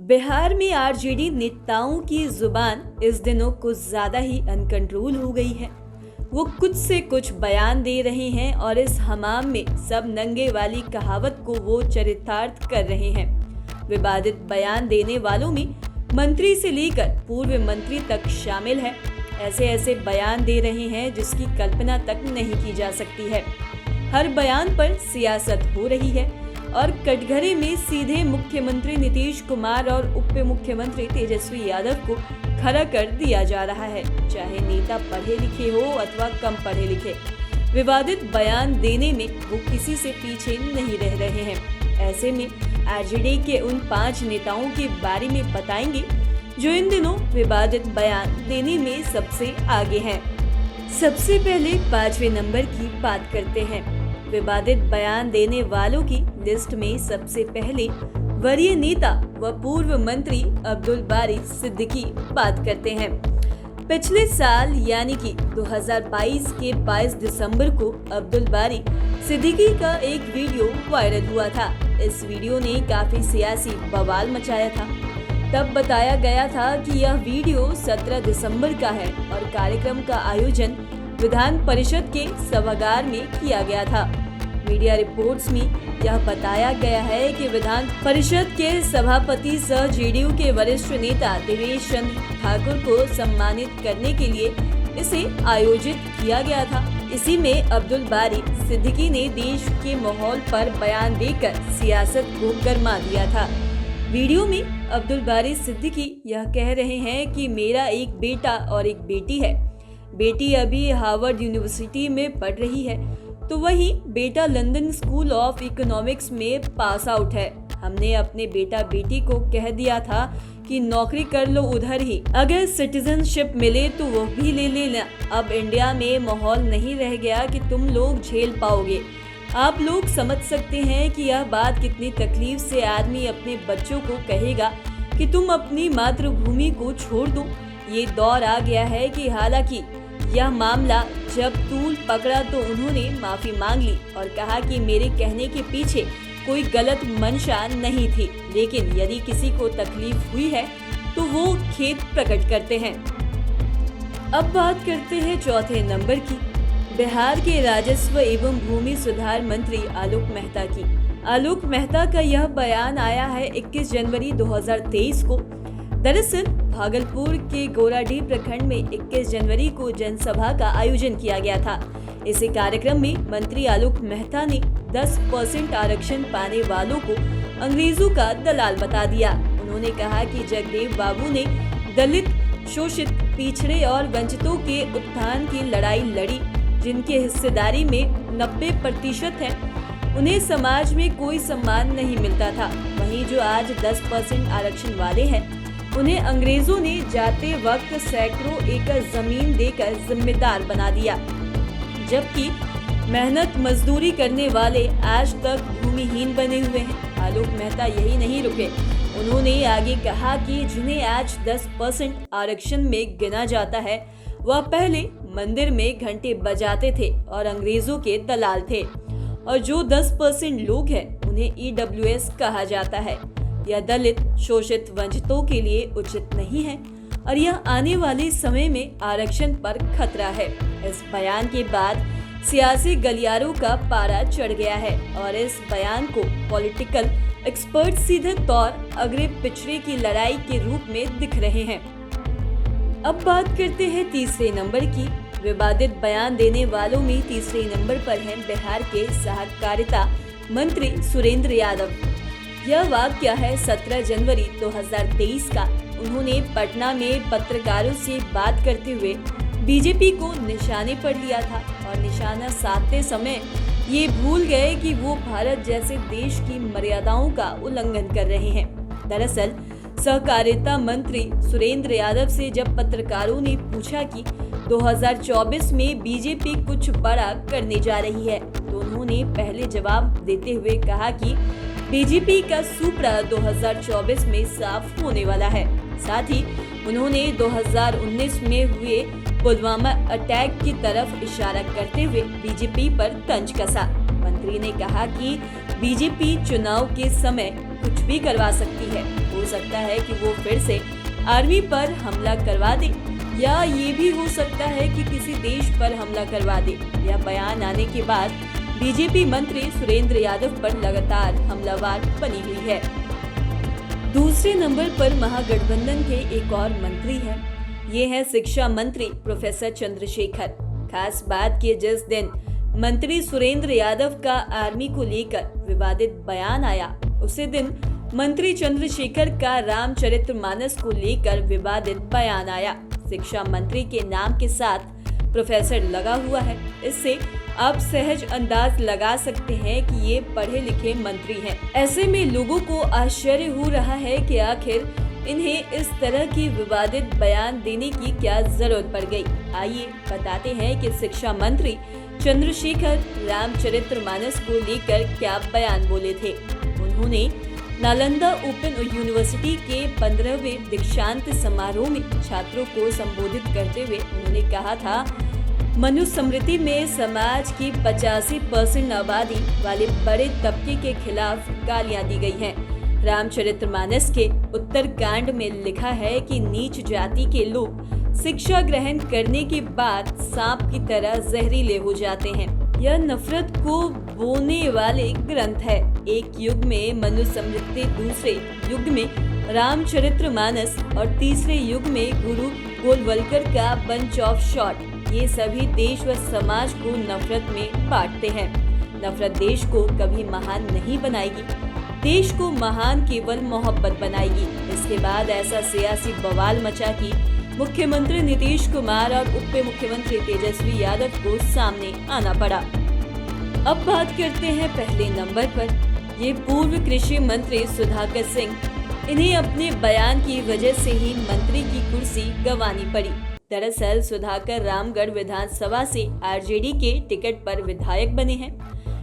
बिहार में आरजेडी नेताओं की जुबान इस दिनों कुछ ज्यादा ही अनकंट्रोल हो गई है। वो कुछ से कुछ बयान दे रहे हैं और इस हमाम में सब नंगे वाली कहावत को वो चरितार्थ कर रहे हैं। विवादित बयान देने वालों में मंत्री से लेकर पूर्व मंत्री तक शामिल है। ऐसे बयान दे रहे हैं जिसकी कल्पना तक नहीं की जा सकती है। हर बयान पर सियासत हो रही है और कटघरे में सीधे मुख्यमंत्री नीतीश कुमार और उप मुख्यमंत्री तेजस्वी यादव को खड़ा कर दिया जा रहा है, चाहे नेता पढ़े लिखे हो अथवा कम पढ़े लिखे। विवादित बयान देने में वो किसी से पीछे नहीं रह रहे हैं। ऐसे में आरजेडी के उन 5 नेताओं के बारे में बताएंगे जो इन दिनों विवादित बयान देने में सबसे आगे हैं। सबसे पहले 5वें नंबर की बात करते हैं। विवादित बयान देने वालों की लिस्ट में सबसे पहले वरीय नेता व पूर्व मंत्री अब्दुल बारी सिद्दीकी बात करते हैं। पिछले साल यानी कि 2022 के 22 दिसंबर को अब्दुल बारी सिद्दीकी का एक वीडियो वायरल हुआ था। इस वीडियो ने काफी सियासी बवाल मचाया था। तब बताया गया था कि यह वीडियो 17 दिसंबर का है और कार्यक्रम का आयोजन विधान परिषद के सभागार में किया गया था। मीडिया रिपोर्ट्स में यह बताया गया है कि विधान परिषद के सभापति सह जेडीयू के वरिष्ठ नेता देवेश चंद्र ठाकुर को सम्मानित करने के लिए इसे आयोजित किया गया था। इसी में अब्दुल बारी सिद्दीकी ने देश के माहौल पर बयान देकर सियासत को गरमा दिया था। वीडियो में अब्दुल बारी सिद्दीकी यह कह रहे हैं कि मेरा एक बेटा और एक बेटी है। बेटी अभी हार्वर्ड यूनिवर्सिटी में पढ़ रही है तो वही बेटा लंदन स्कूल ऑफ इकोनॉमिक्स में पास आउट है। हमने अपने बेटा बेटी को कह दिया था कि नौकरी कर लो उधर ही, अगर सिटीजनशिप मिले तो वो भी ले लेना। अब इंडिया में माहौल नहीं रह गया कि तुम लोग झेल पाओगे। आप लोग समझ सकते हैं कि यह बात कितनी तकलीफ से आदमी अपने बच्चों को कहेगा कि तुम अपनी मातृभूमि को छोड़ दो। ये दौर आ गया है कि हालांकि यह मामला जब तूल पकड़ा तो उन्होंने माफी मांग ली और कहा कि मेरे कहने के पीछे कोई गलत मंशा नहीं थी, लेकिन यदि किसी को तकलीफ हुई है तो वो खेद प्रकट करते हैं। अब बात करते हैं 4थे नंबर की, बिहार के राजस्व एवं भूमि सुधार मंत्री आलोक मेहता की। आलोक मेहता का यह बयान आया है 21 जनवरी 2023 को। दरअसल भागलपुर के गोराडीह प्रखंड में 21 जनवरी को जनसभा का आयोजन किया गया था। इसी कार्यक्रम में मंत्री आलोक मेहता ने 10% आरक्षण पाने वालों को अंग्रेजों का दलाल बता दिया। उन्होंने कहा कि जगदेव बाबू ने दलित, शोषित, पिछड़े और वंचितों के उत्थान की लड़ाई लड़ी, जिनकी हिस्सेदारी में 90% है। उन्हें समाज में कोई सम्मान नहीं मिलता था। वहीं जो आज 10% आरक्षण वाले हैं उन्हें अंग्रेजों ने जाते वक्त सैकड़ों एकड़ जमीन देकर जिम्मेदार बना दिया, जबकि मेहनत मजदूरी करने वाले आज तक भूमिहीन बने हुए हैं। आलोक मेहता यही नहीं रुके, उन्होंने आगे कहा कि जिन्हें आज 10% आरक्षण में गिना जाता है वह पहले मंदिर में घंटे बजाते थे और अंग्रेजों के दलाल थे, और जो 10% लोग हैं उन्हें EWS कहा जाता है। यह दलित, शोषित, वंचितों के लिए उचित नहीं है और यह आने वाले समय में आरक्षण पर खतरा है। इस बयान के बाद सियासी गलियारों का पारा चढ़ गया है और इस बयान को पॉलिटिकल एक्सपर्ट सीधे तौर अग्रे पिछड़े की लड़ाई के रूप में दिख रहे हैं। अब बात करते हैं 3रे नंबर की। विवादित बयान देने वालों में 3रे नंबर पर हैं बिहार के सहकारिता मंत्री सुरेंद्र यादव। यह वाकया है 17 जनवरी 2023 का। उन्होंने पटना में पत्रकारों से बात करते हुए बीजेपी को निशाने पर लिया था और निशाना साधते समय ये भूल गए कि वो भारत जैसे देश की मर्यादाओं का उल्लंघन कर रहे हैं। दरअसल सहकारिता मंत्री सुरेंद्र यादव से जब पत्रकारों ने पूछा कि 2024 में बीजेपी कुछ बड़ा करने जा रही है तो उन्होंने पहले जवाब देते हुए कहा कि बीजेपी का सुपड़ा 2024 में साफ होने वाला है। साथ ही उन्होंने 2019 में हुए पुलवामा अटैक की तरफ इशारा करते हुए बीजेपी पर तंज कसा। मंत्री ने कहा कि बीजेपी चुनाव के समय कुछ भी करवा सकती है, वो हो सकता है कि वो फिर से आर्मी पर हमला करवा दे, या ये भी हो सकता है कि किसी देश पर हमला करवा दे। यह बयान आने के बाद बीजेपी मंत्री सुरेंद्र यादव पर लगातार हमलावर बनी हुई है। दूसरे नंबर पर महागठबंधन के एक और मंत्री हैं। ये है शिक्षा मंत्री प्रोफेसर चंद्रशेखर। खास बात कि जिस दिन मंत्री सुरेंद्र यादव का आर्मी को लेकर विवादित बयान आया, उसी दिन मंत्री चंद्रशेखर का रामचरितमानस को लेकर विवादित बयान आया। शिक्षा मंत्री के नाम के साथ प्रोफेसर लगा हुआ है। इससे आप सहज अंदाज लगा सकते हैं कि ये पढ़े लिखे मंत्री हैं। ऐसे में लोगों को आश्चर्य हो रहा है कि आखिर इन्हें इस तरह की विवादित बयान देने की क्या जरूरत पड़ गई। आइए बताते हैं कि शिक्षा मंत्री चंद्रशेखर रामचरितमानस को लेकर क्या बयान बोले थे। उन्होंने नालंदा ओपन यूनिवर्सिटी के 15वें दीक्षांत समारोह में छात्रों को संबोधित करते हुए उन्होंने कहा था, मनुस्मृति में समाज की 85% आबादी वाले बड़े तबके के खिलाफ गालियां दी गई हैं। रामचरितमानस के उत्तरकांड में लिखा है कि नीच जाति के लोग शिक्षा ग्रहण करने के बाद सांप की तरह जहरीले हो जाते हैं। यह नफरत को बोने वाले ग्रंथ है। एक युग में मनुस्मृति, दूसरे युग में रामचरितमानस और तीसरे युग में गुरु गोलवलकर का बंच ऑफ शॉट, ये सभी देश व समाज को नफरत में बांटते हैं। नफरत देश को कभी महान नहीं बनाएगी, देश को महान केवल मोहब्बत बनाएगी। इसके बाद ऐसा सियासी बवाल मचा कि मुख्यमंत्री नीतीश कुमार और उप मुख्यमंत्री तेजस्वी यादव को सामने आना पड़ा। अब बात करते हैं पहले नंबर पर। ये पूर्व कृषि मंत्री सुधाकर सिंह। इन्हें अपने बयान की वजह से ही मंत्री की कुर्सी गंवानी पड़ी। दरअसल सुधाकर रामगढ़ विधानसभा से आरजेडी के टिकट पर विधायक बने हैं।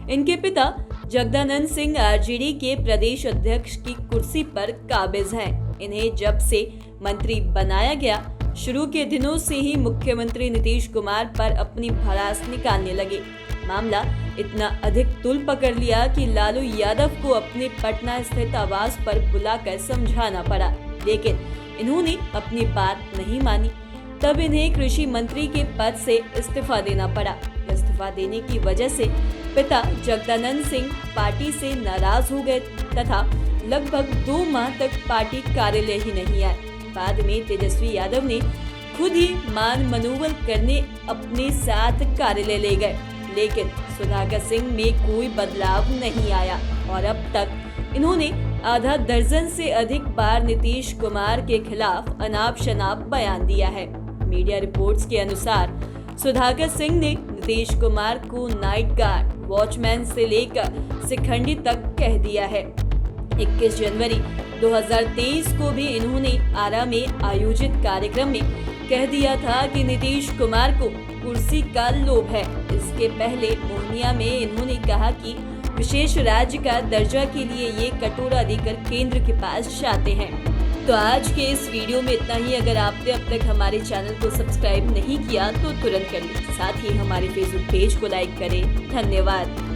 इनके पिता जगदानंद सिंह आरजेडी के प्रदेश अध्यक्ष की कुर्सी पर काबिज हैं। इन्हें जब से मंत्री बनाया गया, शुरू के दिनों से ही मुख्यमंत्री नीतीश कुमार पर अपनी भड़ास निकालने लगे। मामला इतना अधिक तूल पकड़ लिया कि लालू यादव को अपने पटना स्थित आवास पर बुलाकर समझाना पड़ा, लेकिन इन्होंने अपनी बात नहीं मानी। तब इन्हें कृषि मंत्री के पद से इस्तीफा देना पड़ा। इस्तीफा देने की वजह से पिता जगदानंद सिंह पार्टी से नाराज हो गए तथा लगभग 2 माह तक पार्टी कार्यालय ही नहीं आए। बाद में तेजस्वी यादव ने खुद ही मान मनोबल करने अपने साथ कार्यालय ले गए, लेकिन सुधाकर सिंह में कोई बदलाव नहीं आया और अब तक इन्होंने आधा दर्जन से अधिक बार नीतीश कुमार के खिलाफ अनाप शनाप बयान दिया है। मीडिया रिपोर्ट्स के अनुसार सुधाकर सिंह ने नीतीश कुमार को नाइट गार्ड, वॉचमैन से लेकर शिखंडी तक कह दिया है। 21 जनवरी 2023 को भी इन्होंने आरा में आयोजित कार्यक्रम में कह दिया था कि नीतीश कुमार को कुर्सी का लोभ है। इसके पहले मोहनिया में इन्होंने कहा कि विशेष राज्य का दर्जा के लिए ये कटोरा देकर केंद्र के पास जाते हैं। तो आज के इस वीडियो में इतना ही। अगर आपने अब तक हमारे चैनल को सब्सक्राइब नहीं किया तो तुरंत कर लें। साथ ही हमारे फेसबुक पेज को लाइक करें। धन्यवाद।